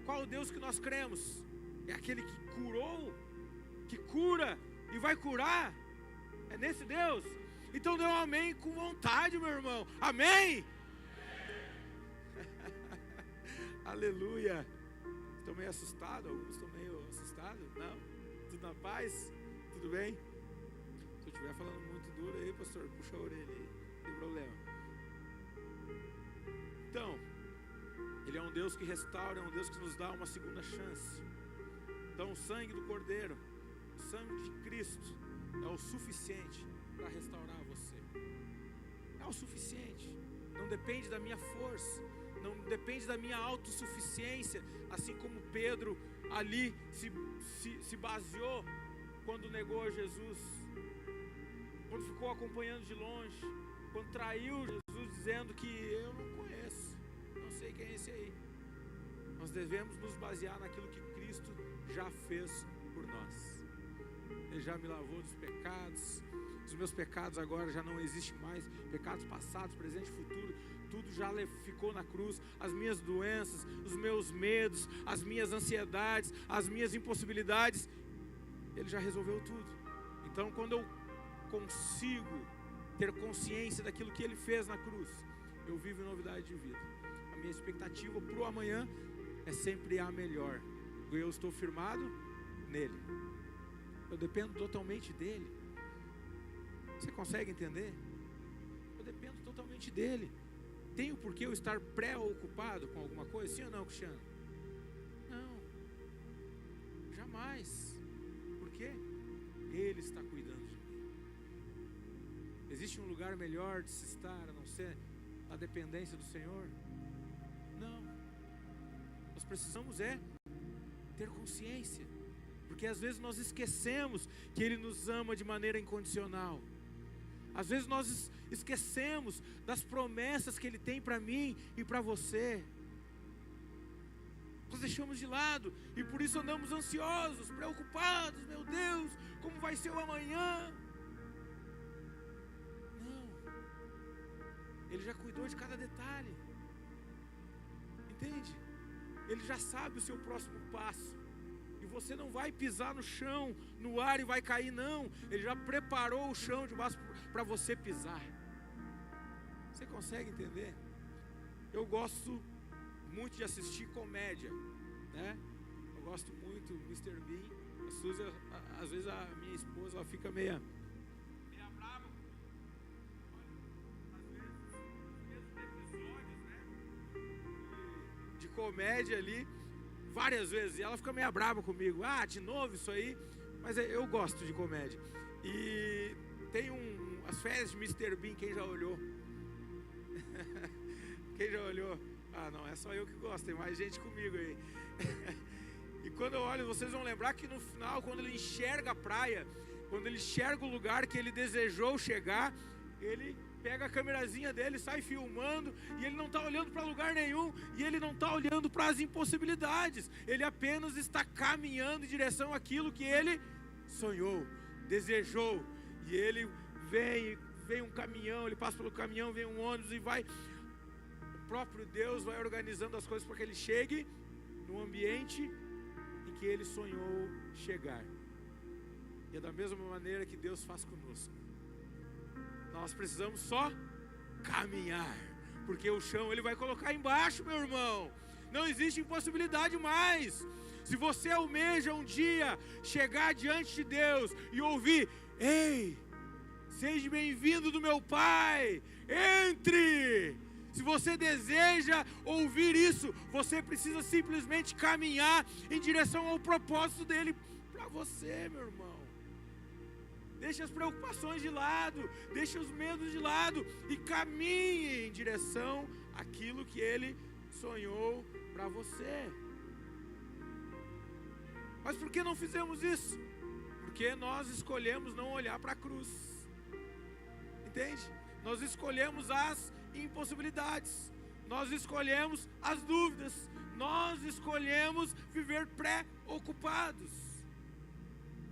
Qual o Deus que nós cremos? É aquele que curou, que cura e vai curar? É nesse Deus? Então dê um amém com vontade, meu irmão. Amém? Aleluia. Estou meio assustado, alguns estão meio assustados. Não? Tudo na paz? Tudo bem? Se eu estiver falando muito duro aí, pastor, puxa a orelha aí, não tem problema. Então, Ele é um Deus que restaura, é um Deus que nos dá uma segunda chance. Então o sangue do Cordeiro, o sangue de Cristo é o suficiente para restaurar você. É o suficiente. Não depende da minha força, não depende da minha autossuficiência, assim como Pedro ali se baseou quando negou a Jesus, quando ficou acompanhando de longe, quando traiu Jesus dizendo que eu não conheço, não sei quem é esse aí. Nós devemos nos basear naquilo que Cristo já fez por nós. Ele já me lavou dos pecados. Os meus pecados agora já não existem mais. Pecados passados, presente e futuro, tudo já ficou na cruz. As minhas doenças, os meus medos, as minhas ansiedades, as minhas impossibilidades, Ele já resolveu tudo. Então quando eu consigo ter consciência daquilo que Ele fez na cruz, eu vivo em novidade de vida. A minha expectativa para o amanhã é sempre a melhor. Eu estou firmado nele. Eu dependo totalmente dele. Você consegue entender? Eu dependo totalmente dele. Tenho por que eu estar preocupado com alguma coisa? Sim ou não, Cristiano? Não. Jamais. Por quê? Ele está cuidando de mim. Existe um lugar melhor de se estar, a não ser na dependência do Senhor? Não. Nós precisamos ter consciência, porque às vezes nós esquecemos que Ele nos ama de maneira incondicional. Às vezes nós esquecemos das promessas que Ele tem para mim e para você. Nós deixamos de lado e por isso andamos ansiosos, preocupados. Meu Deus, como vai ser o amanhã? Não. Ele já cuidou de cada detalhe. Entende? Ele já sabe o seu próximo passo. E você não vai pisar no chão, no ar e vai cair, não. Ele já preparou o chão de baixo para você pisar. Você consegue entender? Eu gosto muito de assistir comédia, né? Eu gosto muito do Mr. Bean. A Suzy, às vezes a minha esposa, ela fica meia brava. Às vezes, os mesmos episódios, né? De comédia ali, várias vezes. E ela fica meia brava comigo. Ah, de novo isso aí. Mas eu gosto de comédia. E tem as férias de Mr. Bean, quem já olhou? Quem já olhou? Ah, não, é só eu que gosto, tem mais gente comigo aí. E quando eu olho, vocês vão lembrar que no final, quando ele enxerga a praia, quando ele enxerga o lugar que ele desejou chegar, ele pega a câmerazinha dele, sai filmando, e ele não está olhando para lugar nenhum, e ele não está olhando para as impossibilidades, ele apenas está caminhando em direção àquilo que ele sonhou, desejou, e ele vem um caminhão, ele passa pelo caminhão, vem um ônibus e vai, o próprio Deus vai organizando as coisas para que ele chegue no ambiente em que ele sonhou chegar. E é da mesma maneira que Deus faz conosco. Nós precisamos só caminhar, porque o chão ele vai colocar embaixo, meu irmão. Não existe impossibilidade mais. Se você almeja um dia chegar diante de Deus e ouvir: ei, seja bem-vindo do meu Pai, entre. Se você deseja ouvir isso, você precisa simplesmente caminhar em direção ao propósito dele para você, meu irmão. Deixa as preocupações de lado, deixa os medos de lado e caminhe em direção àquilo que ele sonhou para você. Mas por que não fizemos isso? Porque nós escolhemos não olhar para a cruz. Entende? Nós escolhemos as impossibilidades, nós escolhemos as dúvidas, nós escolhemos viver preocupados.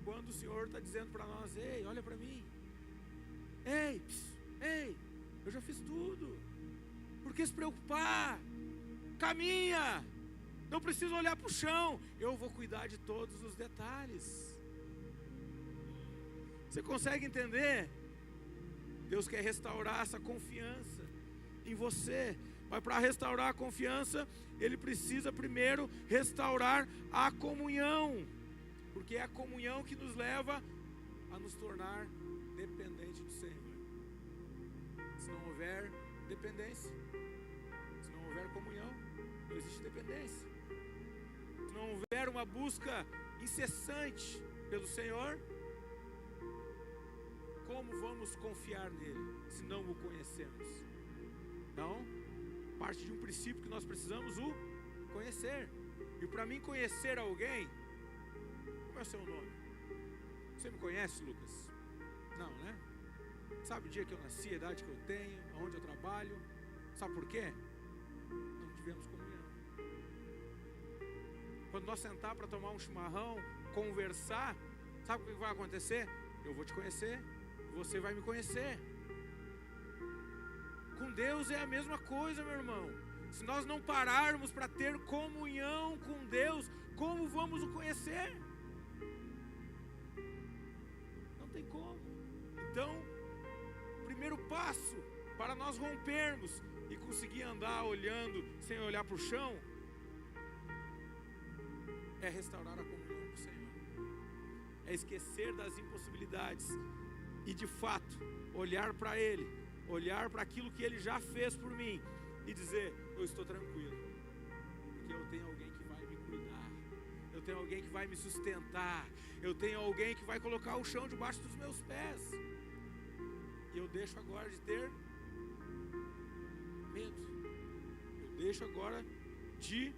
Quando o Senhor está dizendo para nós: ei, olha para mim, ei, eu já fiz tudo, por que se preocupar? Caminha, não precisa olhar para o chão, eu vou cuidar de todos os detalhes. Você consegue entender? Deus quer restaurar essa confiança em você, mas para restaurar a confiança, Ele precisa primeiro restaurar a comunhão, porque é a comunhão que nos leva a nos tornar dependente do Senhor. Se não houver dependência, se não houver comunhão, não existe dependência. Se não houver uma busca incessante pelo Senhor, como vamos confiar nele se não o conhecemos? Então, parte de um princípio que nós precisamos o conhecer. E para mim conhecer alguém, como é o seu nome? Você me conhece, Lucas? Não, né? Sabe o dia que eu nasci, a idade que eu tenho, aonde eu trabalho? Sabe por quê? Não tivemos comunhão. Quando nós sentar para tomar um chimarrão, conversar, sabe o que vai acontecer? Eu vou te conhecer, você vai me conhecer. Com Deus é a mesma coisa, meu irmão. Se nós não pararmos para ter comunhão com Deus, como vamos o conhecer? Não tem como. Então, o primeiro passo para nós rompermos e conseguir andar olhando sem olhar para o chão é restaurar a comunhão com o Senhor, é esquecer das impossibilidades e de fato olhar para Ele, olhar para aquilo que Ele já fez por mim e dizer: eu estou tranquilo, porque eu tenho alguém que vai me cuidar, eu tenho alguém que vai me sustentar, eu tenho alguém que vai colocar o chão debaixo dos meus pés. E eu deixo agora de ter medo, eu deixo agora de,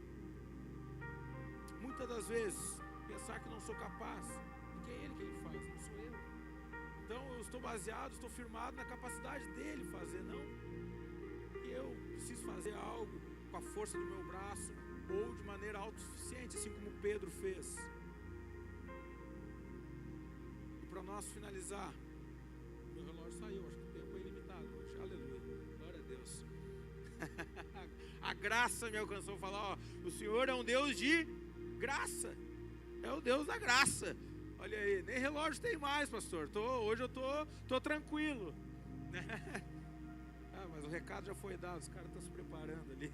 muitas das vezes, pensar que não sou capaz, porque é Ele que Ele faz, não sou eu. Então eu estou baseado, estou firmado na capacidade dele fazer, não que eu preciso fazer algo com a força do meu braço ou de maneira autossuficiente, assim como Pedro fez. E para nós finalizar, meu relógio saiu, acho que o tempo é ilimitado hoje, aleluia, glória a Deus. A graça me alcançou, falar: ó, o Senhor é um Deus de graça. é o Deus da graça. Olha aí, nem relógio tem mais, pastor. Hoje eu tô tranquilo. Mas o recado já foi dado, os caras estão se preparando ali.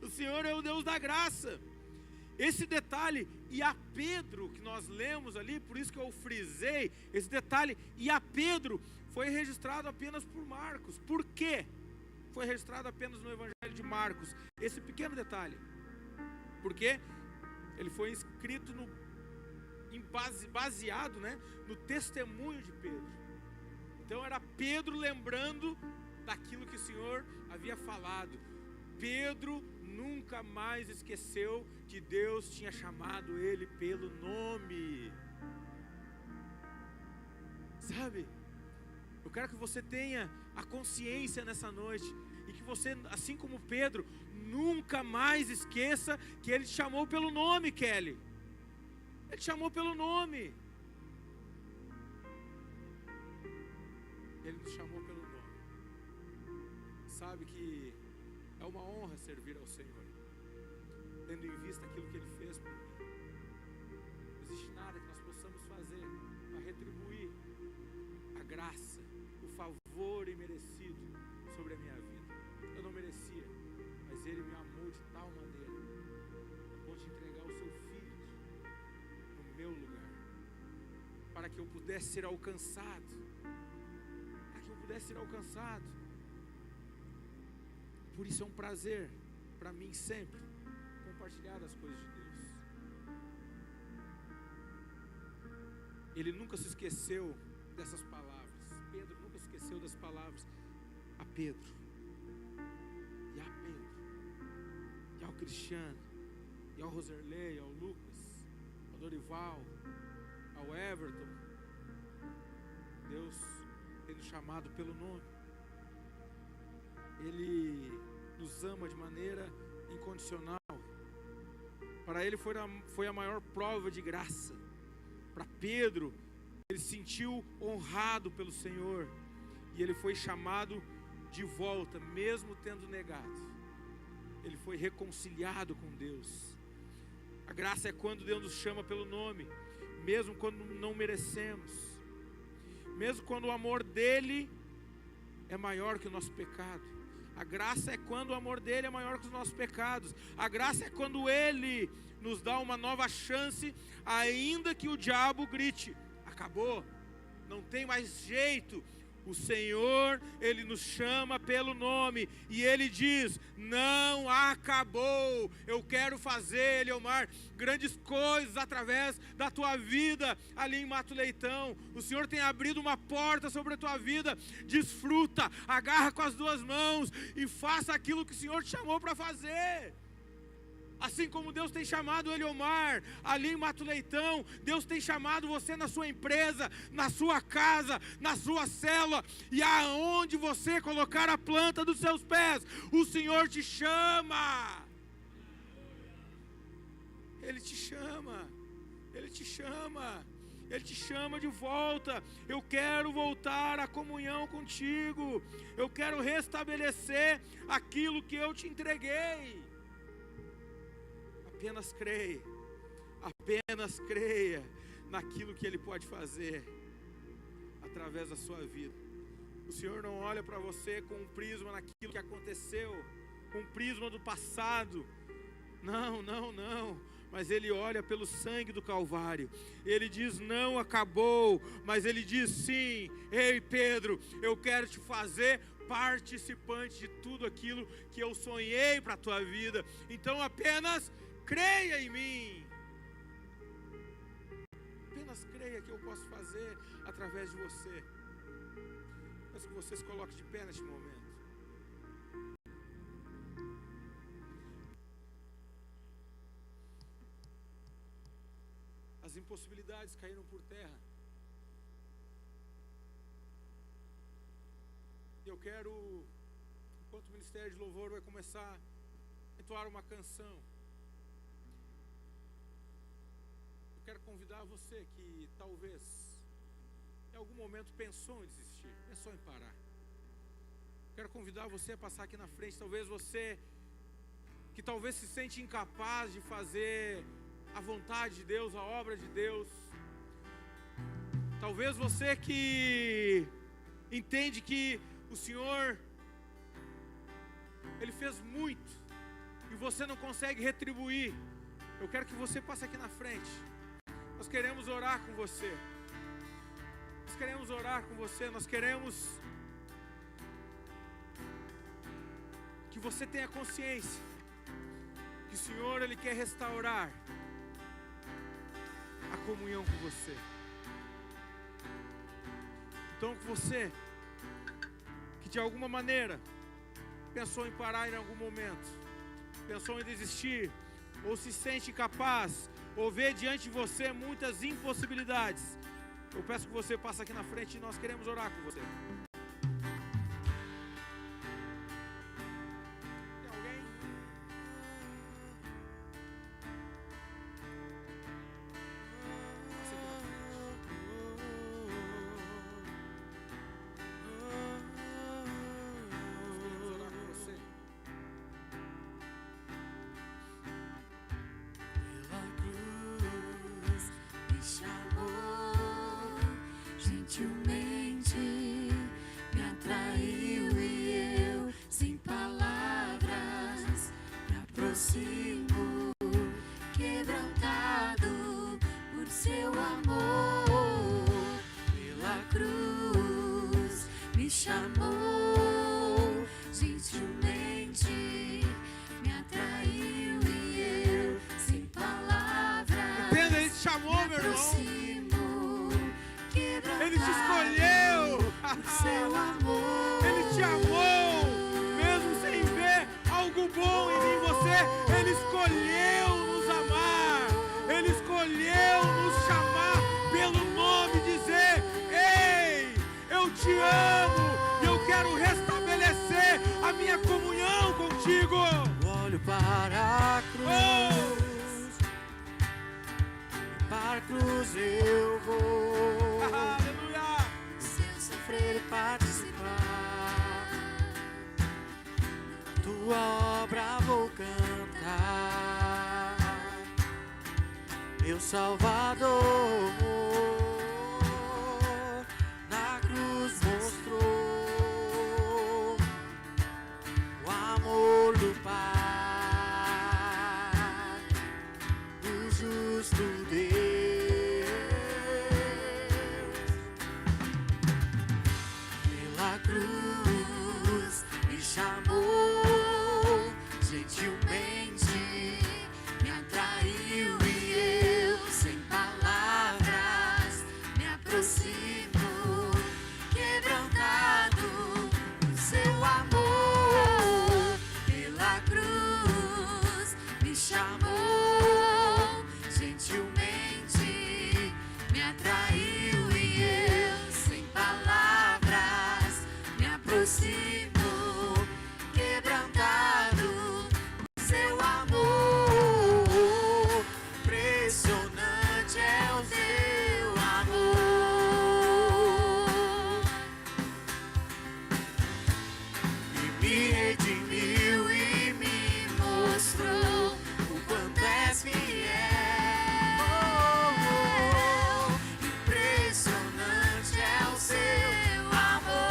O Senhor é o Deus da graça. Esse detalhe, e a Pedro, que nós lemos ali, por isso que eu frisei, esse detalhe, e a Pedro, foi registrado apenas por Marcos. Por quê? Foi registrado apenas no Evangelho de Marcos, esse pequeno detalhe. Porque ele foi escrito baseado, né, no testemunho de Pedro. Então era Pedro lembrando daquilo que o Senhor havia falado. Pedro nunca mais esqueceu que Deus tinha chamado ele pelo nome. Sabe? Eu quero que você tenha a consciência nessa noite e que você, assim como Pedro, nunca mais esqueça que ele te chamou pelo nome, Kelly. Ele te chamou pelo nome. Ele nos chamou pelo nome. Sabe que é uma honra servir ao Senhor, tendo em vista aquilo que Ele fez por mim. Não existe nada que nós possamos fazer para retribuir a graça, o favor imerecido sobre a minha vida. Eu não merecia, mas Ele me amou de tal maneira, a ponto de entregar o Seu Filho no meu lugar, para que eu pudesse ser alcançado. Por isso é um prazer para mim sempre compartilhar das coisas de Deus. Ele nunca se esqueceu dessas palavras. Pedro nunca se esqueceu das palavras a Pedro, e a Pedro, e ao Cristiano, e ao Roserley, ao Lucas, ao Dorival, ao Everton. Deus tem nos chamado pelo nome. Ele nos ama de maneira incondicional. Para ele foi a maior prova de graça. Para Pedro, ele se sentiu honrado pelo Senhor, e ele foi chamado de volta, mesmo tendo negado. Ele foi reconciliado com Deus. A graça é quando Deus nos chama pelo nome, mesmo quando não merecemos, mesmo quando o amor dele é maior que o nosso pecado. A graça é quando o amor dele é maior que os nossos pecados. A graça é quando ele nos dá uma nova chance, ainda que o diabo grite: acabou, não tem mais jeito. O Senhor, Ele nos chama pelo nome, e Ele diz: não acabou, eu quero fazer, Eliomar, grandes coisas através da tua vida ali em Mato Leitão. O Senhor tem abrido uma porta sobre a tua vida. Desfruta, agarra com as duas mãos e faça aquilo que o Senhor te chamou para fazer. Assim como Deus tem chamado o Eliomar ali em Mato Leitão, Deus tem chamado você na sua empresa, na sua casa, na sua célula, e aonde você colocar a planta dos seus pés, o Senhor te chama. Ele te chama, Ele te chama, Ele te chama de volta. Eu quero voltar à comunhão contigo, eu quero restabelecer aquilo que eu te entreguei. Apenas creia naquilo que Ele pode fazer através da sua vida. O Senhor não olha para você com um prisma naquilo que aconteceu, com um prisma do passado. Não, mas Ele olha pelo sangue do Calvário. Ele diz: não acabou, mas Ele diz: sim, ei Pedro, eu quero te fazer participante de tudo aquilo que eu sonhei para a tua vida. Então apenas creia em mim. Apenas creia que eu posso fazer através de você. Peço que você se coloque de pé neste momento. As impossibilidades caíram por terra. E eu quero, enquanto o Ministério de Louvor vai começar a entoar uma canção, eu quero convidar você que talvez em algum momento pensou em desistir, pensou em parar. Quero convidar você a passar aqui na frente. Talvez você que talvez se sente incapaz de fazer a vontade de Deus, a obra de Deus. Talvez você que entende que o Senhor, Ele fez muito e você não consegue retribuir, eu quero que você passe aqui na frente. Nós queremos orar com você. Nós queremos orar com você. Nós queremos que você tenha consciência que o Senhor, Ele quer restaurar a comunhão com você. Então, você que de alguma maneira pensou em parar em algum momento, pensou em desistir, ou se sente incapaz, ou vê diante de você muitas impossibilidades, eu peço que você passe aqui na frente e nós queremos orar com você. Tem alguém? Passe aqui na frente. Nós queremos orar com você. Pela cruz me chamou, gentilmente me atraiu e eu, sem palavras, me aproximo, quebrantado por seu amor. Pela cruz me chamou, gentilmente me atraiu e eu, sem palavras, Entenda, Ele te chamou, me meu irmão. aproximo, quebrantado Ele te escolheu. por seu amor. Ele te amou, mesmo sem ver algo bom em você. Ele escolheu nos amar. Ele escolheu nos chamar pelo nome, dizer: ei, eu te amo e eu quero restabelecer a minha comunhão contigo. Olho para a cruz, para a cruz eu vou. Aleluia. Seu Sofrer e participar, tua obra vou cantar, meu Salvador na cruz mostrou o amor do Pai, do justo Deus. Pela cruz me chamou, gentilmente me atraiu e eu, sem palavras, me aproximo, quebrantado por seu amor. Pela cruz me chamou, gentilmente me atraiu e eu, sem palavras, me aproximo, quebrantado por seu amor. Impressionante é o teu amor, e me redimiu e me mostrou o quanto és fiel. Impressionante é o seu amor,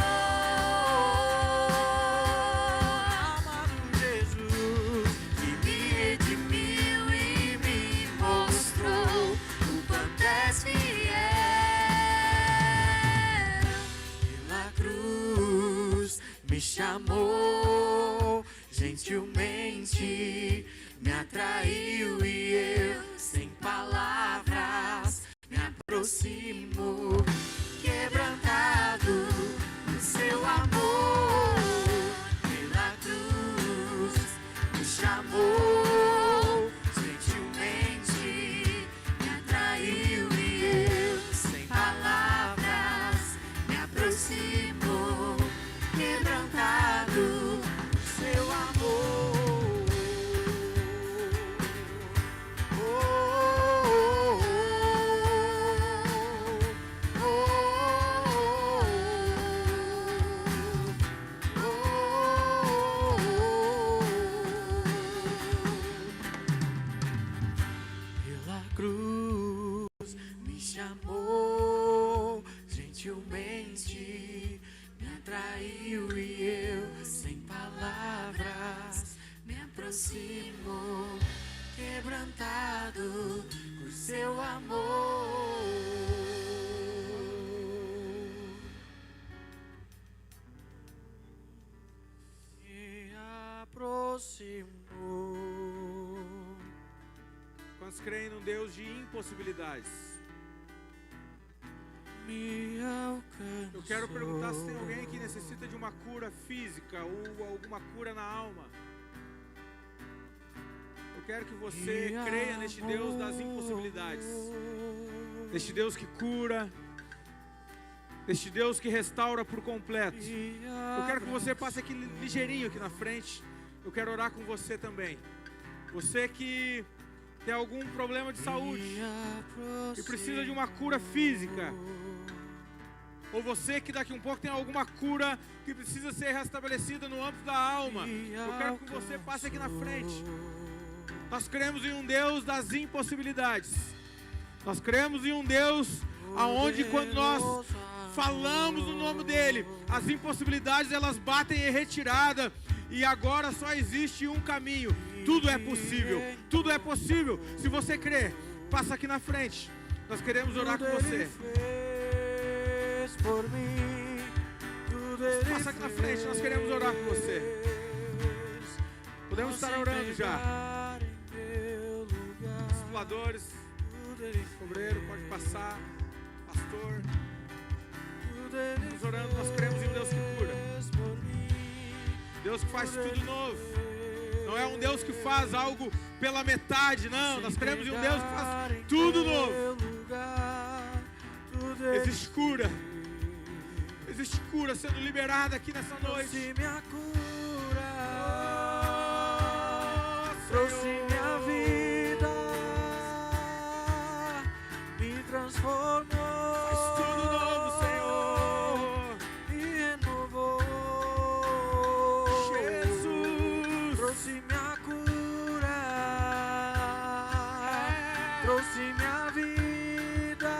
amado Jesus, que me redimiu e me mostrou o quanto és fiel. Pela cruz me chamou, gentilmente me atraiu e eu, sem palavras, me aproximo, quebrantado por seu amor. Pela cruz me chamou, gentilmente me atraiu e eu, sem palavras, me aproximo, quebrantado por seu amor. aproximou. Quantos creem num Deus de impossibilidades? Me alcançou. Eu quero perguntar se tem alguém que necessita de uma cura física ou alguma cura na alma. Eu quero que você creia neste Deus das impossibilidades, neste Deus que cura, neste Deus que restaura por completo. Eu quero que você passe aqui ligeirinho aqui na frente. Eu quero orar com você também. Você que tem algum problema de saúde e precisa de uma cura física, ou você que daqui a um pouco tem alguma cura que precisa ser restabelecida no âmbito da alma, eu quero que você passe aqui na frente. Nós cremos em um Deus das impossibilidades. Nós cremos em um Deus aonde quando nós falamos o nome dele, as impossibilidades elas batem em retirada e agora só existe um caminho. Tudo é possível, tudo é possível. Se você crê, passa aqui na frente. Nós queremos orar com você. Passa aqui na frente, nós queremos orar com você. Podemos estar orando já. Discipuladores, obreiro, pode passar. Pastor, estamos orando, nós cremos em um Deus que cura. Deus que faz tudo novo. Não é um Deus que faz algo pela metade, não. Nós cremos em um Deus que faz tudo novo. Existe cura. Existe cura sendo liberada aqui nessa noite. Minha cura, trouxe minha vida, me transformou. Faz tudo novo, Senhor. Me renovou. Jesus. Trouxe minha cura, trouxe minha vida,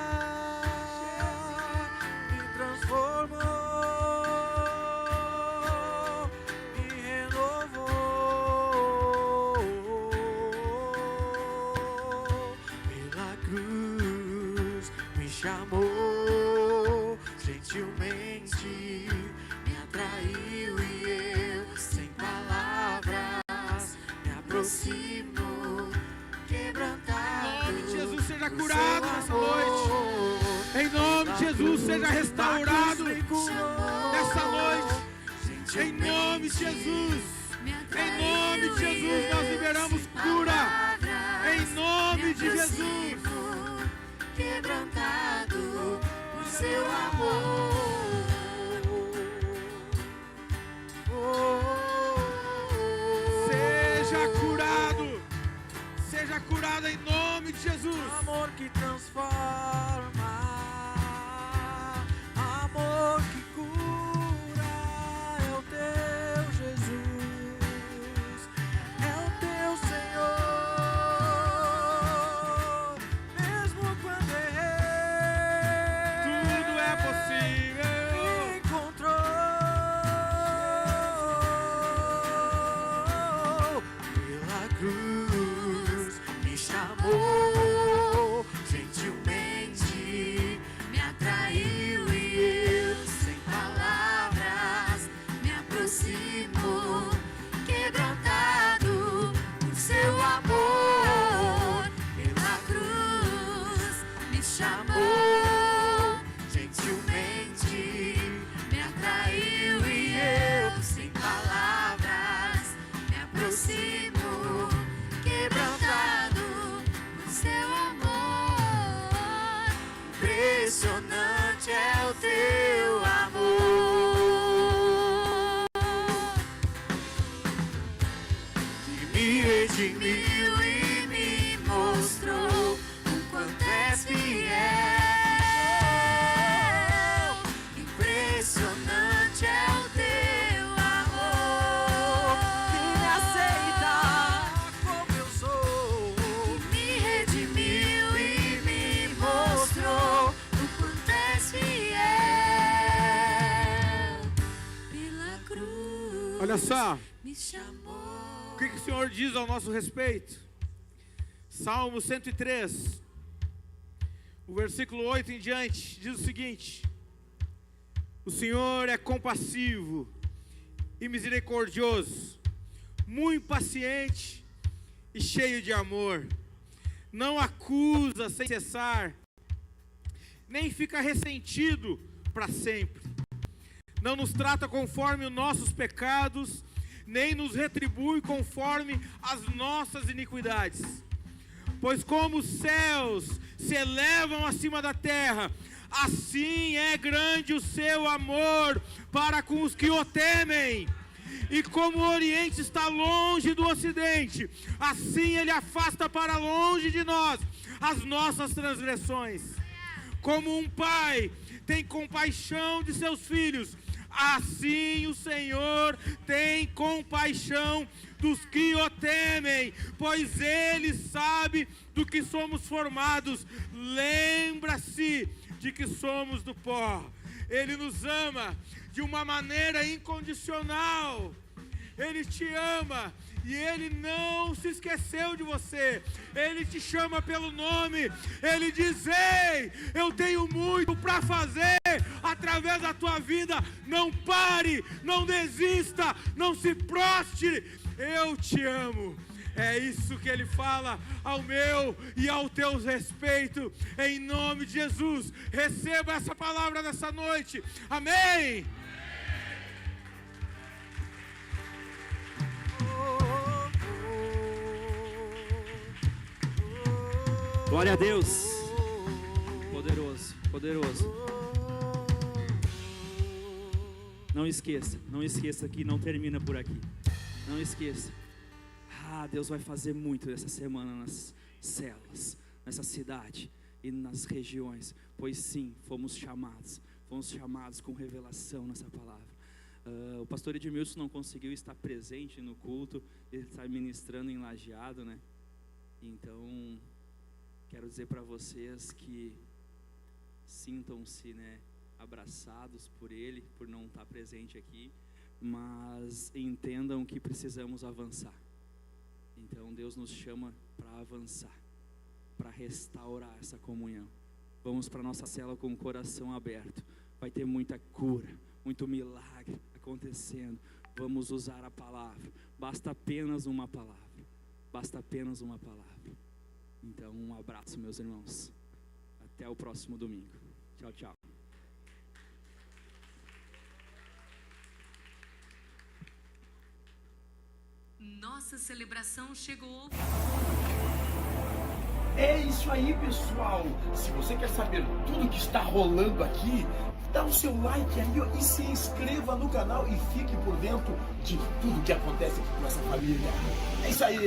me transformou, me renovou. Pela cruz me chamou, gentilmente me atraiu e eu, sem palavras, me aproximo, quebrantado. Em nome de Jesus, seja curado nessa noite. Em nome de Jesus, seja restaurado nessa noite. Em nome de Jesus. Em nome de Jesus, nós liberamos cura. Em nome de Jesus. Quebrantado por seu amor. Seja curado. Seja curado em nome de Jesus. Amor que transforma, amor que cura, é o teu Jesus, é o teu Senhor, mesmo quando errei, Tudo é possível. me encontrou. Pela cruz me chamou, gentilmente Me atraiu e eu, sem palavras, me aproximo, quebrantado por seu amor. Pela cruz me chamou, gentilmente me atraiu e eu, sem palavras, me aproximo, quebrantado por seu amor. Impressionante é o teu amor, que me redimiu e me mostrou o quanto és fiel. Impressionante é o teu amor, que me aceita como eu sou, que me redimiu e me mostrou o quanto és fiel. Pela cruz Olha só. me chamou. O que o Senhor diz ao nosso respeito? Salmo 103, o versículo 8 em diante, diz o seguinte: o Senhor é compassivo e misericordioso, muito paciente e cheio de amor. Não acusa sem cessar, nem fica ressentido para sempre. Não nos trata conforme os nossos pecados, nem nos retribui conforme as nossas iniquidades. Pois como os céus se elevam acima da terra, assim é grande o seu amor para com os que o temem. E como o Oriente está longe do Ocidente, assim Ele afasta para longe de nós as nossas transgressões. Como um pai tem compaixão de seus filhos, assim o Senhor tem compaixão dos que o temem, pois Ele sabe do que somos formados. Lembra-se de que somos do pó. Ele nos ama de uma maneira incondicional. Ele te ama e Ele não se esqueceu de você. Ele te chama pelo nome. Ele diz: ei, eu tenho muito para fazer através da tua vida. Não pare, não desista, não se prostre. Eu te amo. É isso que Ele fala ao meu e ao teu respeito. Em nome de Jesus, receba essa palavra nessa noite. Amém. Glória a Deus. Poderoso, poderoso. Não esqueça que não termina por aqui. Não esqueça. Deus vai fazer muito essa semana nas células, nessa cidade e nas regiões. Pois sim, fomos chamados com revelação nessa palavra. O pastor Edmilson não conseguiu estar presente no culto. Ele está ministrando em Lajeado, né? Então, quero dizer para vocês que sintam-se, né, abraçados por ele, por não estar presente aqui, mas entendam que precisamos avançar. Então Deus nos chama para avançar, para restaurar essa comunhão. Vamos para a nossa cela com o coração aberto. Vai ter muita cura, muito milagre acontecendo. Vamos usar a palavra. Basta apenas uma palavra. Basta apenas uma palavra. Então, um abraço, meus irmãos. Até o próximo domingo. Tchau, tchau. Nossa celebração chegou. É isso aí, pessoal. Se você quer saber tudo que está rolando aqui, dá o seu like aí, ó, e se inscreva no canal e fique por dentro de tudo que acontece aqui com essa família. É isso aí.